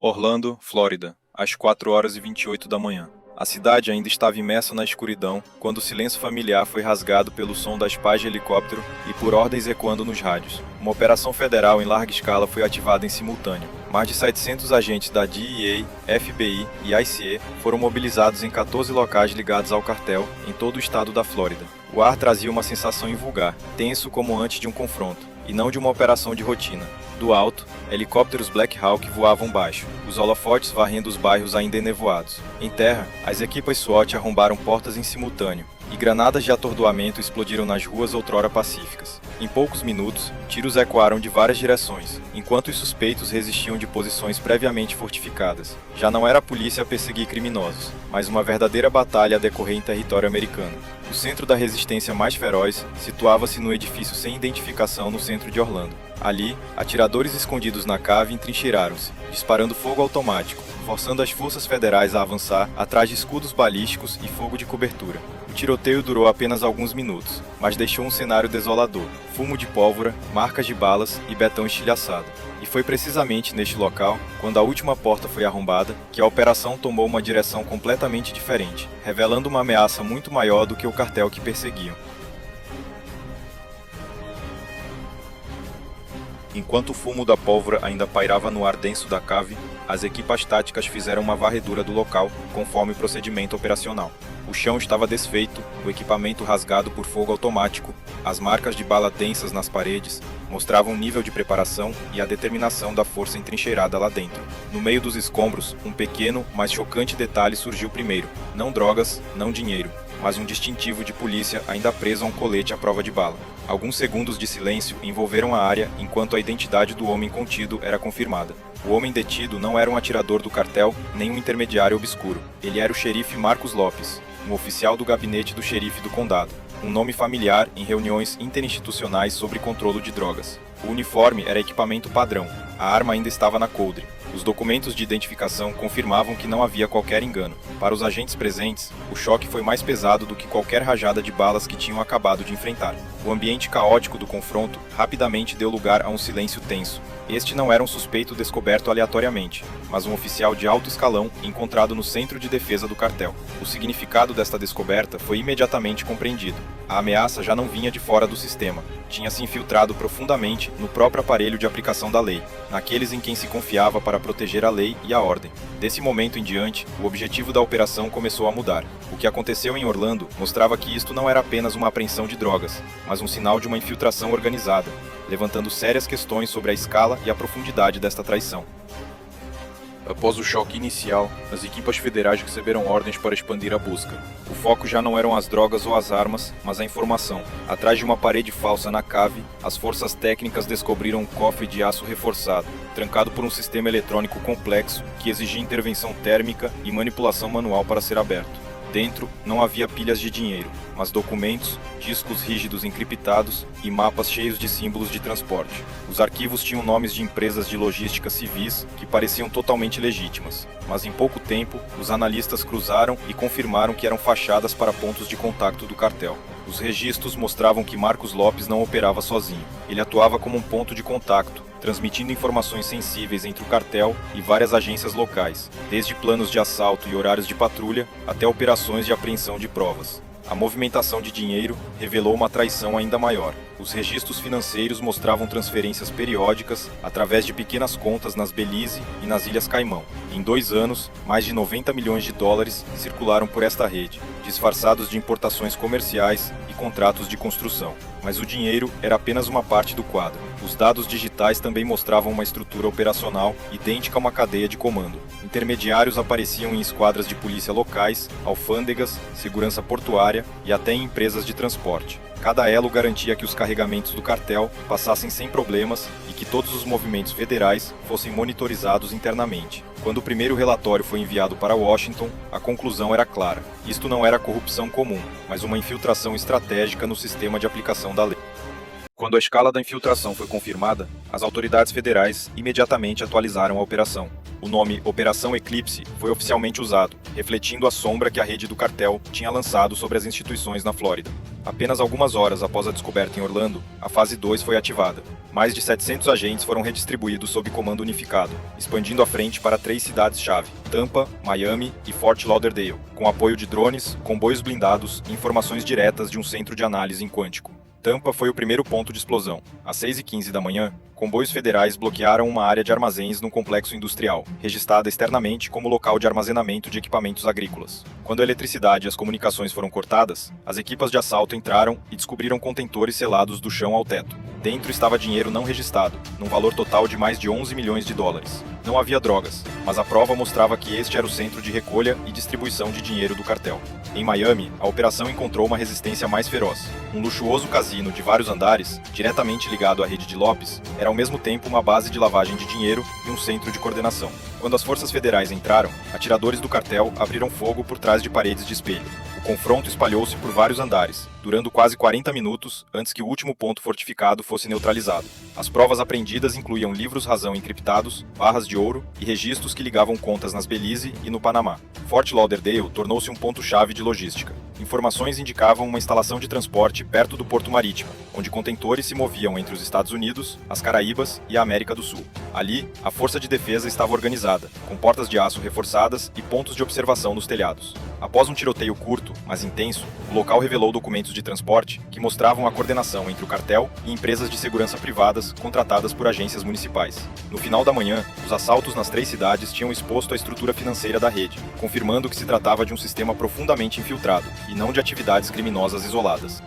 Orlando, Flórida, às 4h28 da manhã. A cidade ainda estava imersa na escuridão quando o silêncio familiar foi rasgado pelo som das pás de helicóptero e por ordens ecoando nos rádios. Uma operação federal em larga escala foi ativada em simultâneo. Mais de 700 agentes da DEA, FBI e ICE foram mobilizados em 14 locais ligados ao cartel em todo o estado da Flórida. O ar trazia uma sensação invulgar, tenso como antes de um confronto, e não de uma operação de rotina. Do alto, helicópteros Black Hawk voavam baixo, os holofotes varrendo os bairros ainda enevoados. Em terra, as equipas SWAT arrombaram portas em simultâneo, e granadas de atordoamento explodiram nas ruas outrora pacíficas. Em poucos minutos, tiros ecoaram de várias direções, enquanto os suspeitos resistiam de posições previamente fortificadas. Já não era a polícia a perseguir criminosos, mas uma verdadeira batalha a decorrer em território americano. O centro da resistência mais feroz situava-se no edifício sem identificação no centro de Orlando. Ali, atiradores escondidos na cave entrincheiraram-se, disparando fogo automático, forçando as forças federais a avançar atrás de escudos balísticos e fogo de cobertura. O tiroteio durou apenas alguns minutos, mas deixou um cenário desolador: fumo de pólvora, marcas de balas e betão estilhaçado. E foi precisamente neste local, quando a última porta foi arrombada, que a operação tomou uma direção completamente diferente, revelando uma ameaça muito maior do que o cartel que perseguiam. Enquanto o fumo da pólvora ainda pairava no ar denso da cave, as equipas táticas fizeram uma varredura do local, conforme o procedimento operacional. O chão estava desfeito, o equipamento rasgado por fogo automático, as marcas de bala densas nas paredes mostravam o nível de preparação e a determinação da força entrincheirada lá dentro. No meio dos escombros, um pequeno, mas chocante detalhe surgiu primeiro: não drogas, não dinheiro, mas um distintivo de polícia ainda preso a um colete à prova de bala. Alguns segundos de silêncio envolveram a área enquanto a identidade do homem contido era confirmada. O homem detido não era um atirador do cartel, nem um intermediário obscuro. Ele era o xerife Marcos Lopes, um oficial do gabinete do xerife do condado, um nome familiar em reuniões interinstitucionais sobre controle de drogas. O uniforme era equipamento padrão, a arma ainda estava na coldre. Os documentos de identificação confirmavam que não havia qualquer engano. Para os agentes presentes, o choque foi mais pesado do que qualquer rajada de balas que tinham acabado de enfrentar. O ambiente caótico do confronto rapidamente deu lugar a um silêncio tenso. Este não era um suspeito descoberto aleatoriamente, mas um oficial de alto escalão encontrado no centro de defesa do cartel. O significado desta descoberta foi imediatamente compreendido. A ameaça já não vinha de fora do sistema, tinha se infiltrado profundamente no próprio aparelho de aplicação da lei, naqueles em quem se confiava para proteger a lei e a ordem. Desse momento em diante, o objetivo da operação começou a mudar. O que aconteceu em Orlando mostrava que isto não era apenas uma apreensão de drogas, mas um sinal de uma infiltração organizada, levantando sérias questões sobre a escala e a profundidade desta traição. Após o choque inicial, as equipas federais receberam ordens para expandir a busca. O foco já não eram as drogas ou as armas, mas a informação. Atrás de uma parede falsa na cave, as forças técnicas descobriram um cofre de aço reforçado, trancado por um sistema eletrônico complexo que exigia intervenção térmica e manipulação manual para ser aberto. Dentro não havia pilhas de dinheiro, mas documentos, discos rígidos encriptados e mapas cheios de símbolos de transporte. Os arquivos tinham nomes de empresas de logística civis que pareciam totalmente legítimas, mas em pouco tempo os analistas cruzaram e confirmaram que eram fachadas para pontos de contato do cartel. Os registros mostravam que Marcos Lopes não operava sozinho. Ele atuava como um ponto de contato, transmitindo informações sensíveis entre o cartel e várias agências locais, desde planos de assalto e horários de patrulha até operações de apreensão de provas. A movimentação de dinheiro revelou uma traição ainda maior. Os registros financeiros mostravam transferências periódicas através de pequenas contas nas Belize e nas Ilhas Caimão. Em 2 anos, mais de 90 milhões de dólares circularam por esta rede, disfarçados de importações comerciais e contratos de construção. Mas o dinheiro era apenas uma parte do quadro. Os dados digitais também mostravam uma estrutura operacional idêntica a uma cadeia de comando. Intermediários apareciam em esquadras de polícia locais, alfândegas, segurança portuária e até em empresas de transporte. Cada elo garantia que os carregamentos do cartel passassem sem problemas e que todos os movimentos federais fossem monitorizados internamente. Quando o primeiro relatório foi enviado para Washington, a conclusão era clara. Isto não era corrupção comum, mas uma infiltração estratégica no sistema de aplicação da lei. Quando a escala da infiltração foi confirmada, as autoridades federais imediatamente atualizaram a operação. O nome Operação Eclipse foi oficialmente usado, refletindo a sombra que a rede do cartel tinha lançado sobre as instituições na Flórida. Apenas algumas horas após a descoberta em Orlando, a fase 2 foi ativada. Mais de 700 agentes foram redistribuídos sob comando unificado, expandindo a frente para 3 cidades-chave: Tampa, Miami e Fort Lauderdale, com apoio de drones, comboios blindados e informações diretas de um centro de análise em quântico. Tampa foi o primeiro ponto de explosão. Às 6h15 da manhã, comboios federais bloquearam uma área de armazéns num complexo industrial, registrada externamente como local de armazenamento de equipamentos agrícolas. Quando a eletricidade e as comunicações foram cortadas, as equipas de assalto entraram e descobriram contentores selados do chão ao teto. Dentro estava dinheiro não registrado, num valor total de mais de 11 milhões de dólares. Não havia drogas, mas a prova mostrava que este era o centro de recolha e distribuição de dinheiro do cartel. Em Miami, a operação encontrou uma resistência mais feroz. Um luxuoso cassino de vários andares, diretamente ligado à rede de Lopes, era ao mesmo tempo uma base de lavagem de dinheiro e um centro de coordenação. Quando as forças federais entraram, atiradores do cartel abriram fogo por trás de paredes de espelho. O confronto espalhou-se por vários andares, durando quase 40 minutos antes que o último ponto fortificado fosse neutralizado. As provas apreendidas incluíam livros-razão encriptados, barras de ouro e registros que ligavam contas nas Belize e no Panamá. Fort Lauderdale tornou-se um ponto-chave de logística. Informações indicavam uma instalação de transporte perto do porto marítimo, onde contentores se moviam entre os Estados Unidos, as Caraíbas e a América do Sul. Ali, a força de defesa estava organizada, com portas de aço reforçadas e pontos de observação nos telhados. Após um tiroteio curto, mas intenso, o local revelou documentos de transporte que mostravam a coordenação entre o cartel e empresas de segurança privadas contratadas por agências municipais. No final da manhã, os assaltos nas 3 cidades tinham exposto a estrutura financeira da rede, confirmando que se tratava de um sistema profundamente infiltrado, e não de atividades criminosas isoladas.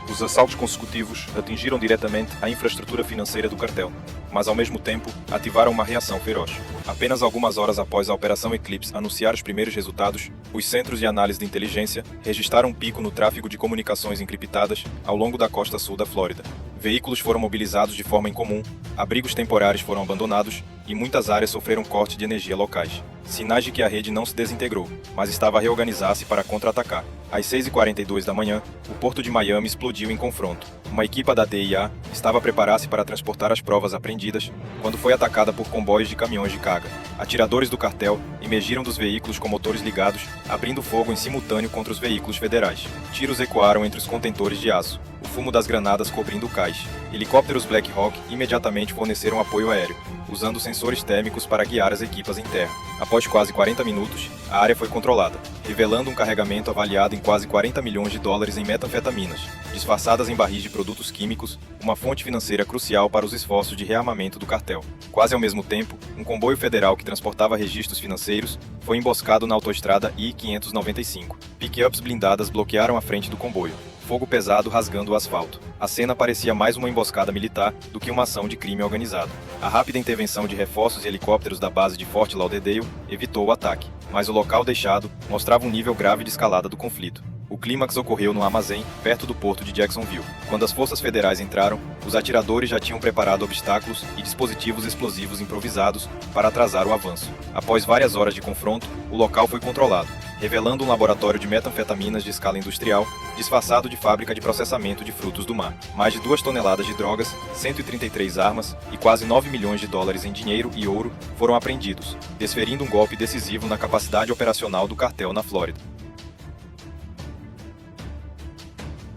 Os assaltos consecutivos atingiram diretamente a infraestrutura financeira do cartel, mas ao mesmo tempo ativaram uma reação feroz. Apenas algumas horas após a Operação Eclipse anunciar os primeiros resultados, os centros de análise de inteligência registraram um pico no tráfego de comunicações encriptadas ao longo da costa sul da Flórida. Veículos foram mobilizados de forma incomum, abrigos temporários foram abandonados e muitas áreas sofreram corte de energia locais. Sinais de que a rede não se desintegrou, mas estava a reorganizar-se para contra-atacar. Às 6h42 da manhã, o porto de Miami explodiu em confronto. Uma equipa da DIA estava a preparar-se para transportar as provas apreendidas quando foi atacada por comboios de caminhões de carga. Atiradores do cartel emergiram dos veículos com motores ligados, abrindo fogo em simultâneo contra os veículos federais. Tiros ecoaram entre os contentores de aço, o fumo das granadas cobrindo o cais. Helicópteros Black Hawk imediatamente forneceram apoio aéreo, usando sensores térmicos para guiar as equipas em terra. Após quase 40 minutos, a área foi controlada, revelando um carregamento avaliado em quase 40 milhões de dólares em metanfetaminas, disfarçadas em barris de produtos químicos, uma fonte financeira crucial para os esforços de rearmamento do cartel. Quase ao mesmo tempo, um comboio federal que transportava registros financeiros foi emboscado na autoestrada I-595. Pick-ups blindadas bloquearam a frente do comboio, fogo pesado rasgando o asfalto. A cena parecia mais uma emboscada militar do que uma ação de crime organizado. A rápida intervenção de reforços e helicópteros da base de Fort Lauderdale evitou o ataque, mas o local deixado mostrava um nível grave de escalada do conflito. O clímax ocorreu no armazém, perto do porto de Jacksonville. Quando as forças federais entraram, os atiradores já tinham preparado obstáculos e dispositivos explosivos improvisados para atrasar o avanço. Após várias horas de confronto, o local foi controlado, revelando um laboratório de metanfetaminas de escala industrial, disfarçado de fábrica de processamento de frutos do mar. Mais de 2 toneladas de drogas, 133 armas e quase 9 milhões de dólares em dinheiro e ouro foram apreendidos, desferindo um golpe decisivo na capacidade operacional do cartel na Flórida.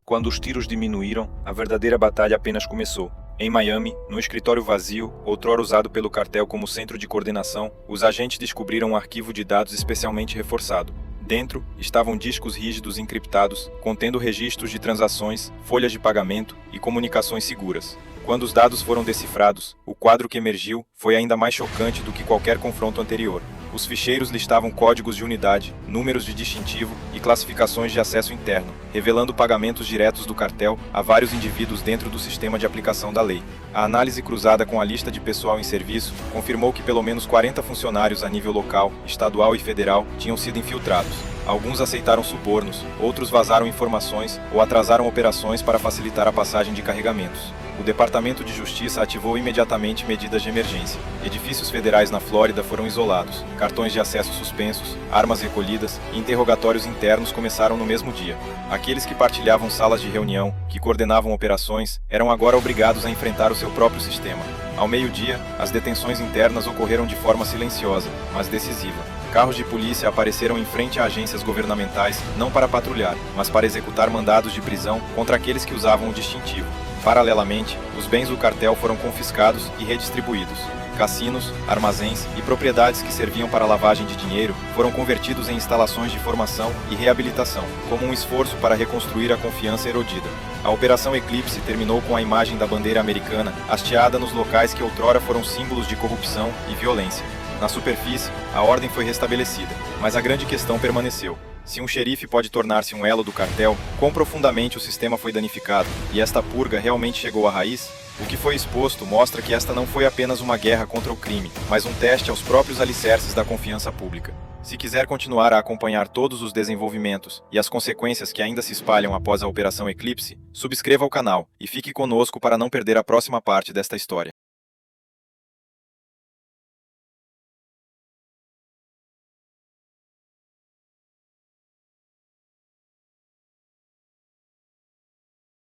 Quando os tiros diminuíram, a verdadeira batalha apenas começou. Em Miami, no escritório vazio, outrora usado pelo cartel como centro de coordenação, os agentes descobriram um arquivo de dados especialmente reforçado. Dentro estavam discos rígidos encriptados, contendo registros de transações, folhas de pagamento e comunicações seguras. Quando os dados foram decifrados, o quadro que emergiu foi ainda mais chocante do que qualquer confronto anterior. Os ficheiros listavam códigos de unidade, números de distintivo e classificações de acesso interno, revelando pagamentos diretos do cartel a vários indivíduos dentro do sistema de aplicação da lei. A análise cruzada com a lista de pessoal em serviço confirmou que pelo menos 40 funcionários a nível local, estadual e federal tinham sido infiltrados. Alguns aceitaram subornos, outros vazaram informações ou atrasaram operações para facilitar a passagem de carregamentos. O Departamento de Justiça ativou imediatamente medidas de emergência. Edifícios federais na Flórida foram isolados, cartões de acesso suspensos, armas recolhidas e interrogatórios internos começaram no mesmo dia. Aqueles que partilhavam salas de reunião, que coordenavam operações, eram agora obrigados a enfrentar o seu próprio sistema. Ao meio-dia, as detenções internas ocorreram de forma silenciosa, mas decisiva. Carros de polícia apareceram em frente a agências governamentais, não para patrulhar, mas para executar mandados de prisão contra aqueles que usavam o distintivo. Paralelamente, os bens do cartel foram confiscados e redistribuídos. Cassinos, armazéns e propriedades que serviam para lavagem de dinheiro foram convertidos em instalações de formação e reabilitação, como um esforço para reconstruir a confiança erodida. A Operação Eclipse terminou com a imagem da bandeira americana hasteada nos locais que outrora foram símbolos de corrupção e violência. Na superfície, a ordem foi restabelecida, mas a grande questão permaneceu. Se um xerife pode tornar-se um elo do cartel, quão profundamente o sistema foi danificado, e esta purga realmente chegou à raiz? O que foi exposto mostra que esta não foi apenas uma guerra contra o crime, mas um teste aos próprios alicerces da confiança pública. Se quiser continuar a acompanhar todos os desenvolvimentos e as consequências que ainda se espalham após a Operação Eclipse, subscreva o canal e fique conosco para não perder a próxima parte desta história.